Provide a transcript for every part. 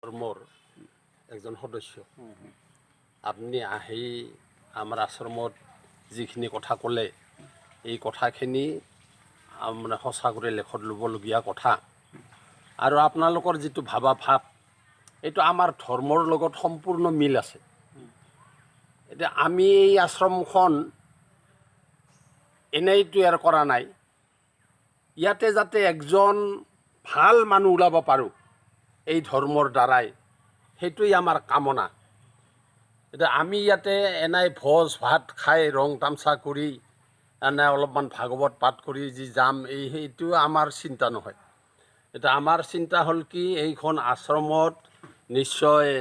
ধৰ্মৰ একজন সদস্য আপুনি আহি আমাৰ আশ্ৰমত যিখিনি কথা ক'লে এই কথাখিনি মানে সঁচা কৰি লেখত ল'বলগীয়া কথা আৰু আপোনালোকৰ যিটো ভাৱাভাৱ এইটো আমাৰ ধৰ্মৰ লগত সম্পূৰ্ণ মিল আছে। এতিয়া আমি এই আশ্ৰমখন এনেই তৈয়াৰ কৰা নাই, ইয়াতে যাতে একজন ভাল মানুহ ওলাব পাৰোঁ এই ধৰ্মৰ দ্বাৰাই, সেইটোৱেই আমাৰ কামনা। এতিয়া আমি ইয়াতে এনেই ভোজ ভাত খাই ৰং তামচা কৰি এনে অলপমান ভাগৱত পাঠ কৰি যি যাম সেইটো আমাৰ চিন্তা নহয়। এতিয়া আমাৰ চিন্তা হ'ল কি, এইখন আশ্ৰমত নিশ্চয়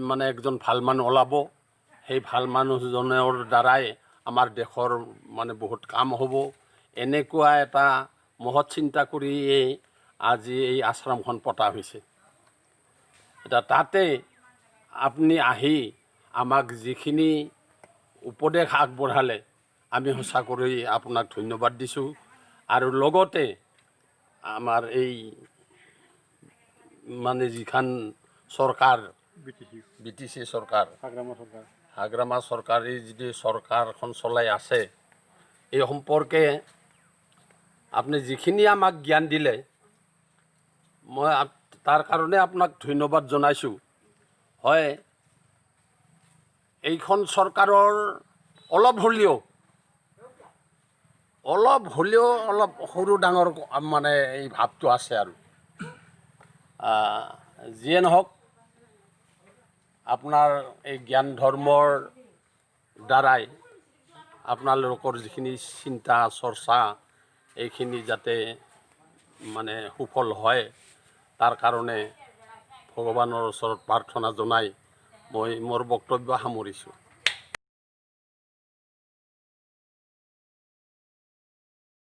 মানে একজন ভাল মানুহ ওলাব, সেই ভাল মানুহজনৰ দ্বাৰাই আমাৰ দেশৰ মানে বহুত কাম হ'ব, এনেকুৱা এটা মহৎ চিন্তা কৰিয়েই আজি এই আশ্ৰমখন পতা হৈছে। এতিয়া তাতে আপুনি আহি আমাক যিখিনি উপদেশ আগবঢ়ালে আমি সঁচা কৰি আপোনাক ধন্যবাদ দিছোঁ। আৰু লগতে আমাৰ এই মানে যিখন চৰকাৰ BTC চৰকাৰ, হাগ্ৰামা চৰকাৰী যিটো চৰকাৰখন চলাই আছে, এই সম্পৰ্কে আপুনি যিখিনি আমাক জ্ঞান দিলে মই তাৰ কাৰণে আপোনাক ধন্যবাদ জনাইছোঁ। হয়, এইখন চৰকাৰৰ অলপ হ'লেও অলপ সৰু ডাঙৰ মানে এই ভাৱটো আছে আৰু যিয়ে নহওক আপোনাৰ এই জ্ঞান ধৰ্মৰ দ্বাৰাই আপোনালোকৰ যিখিনি চিন্তা চৰ্চা এইখিনি যাতে মানে সুফল হয় তাৰ কাৰণে ভগৱানৰ ওচৰত প্ৰাৰ্থনা জনাই মই মোৰ বক্তব্য সামৰিছোঁ।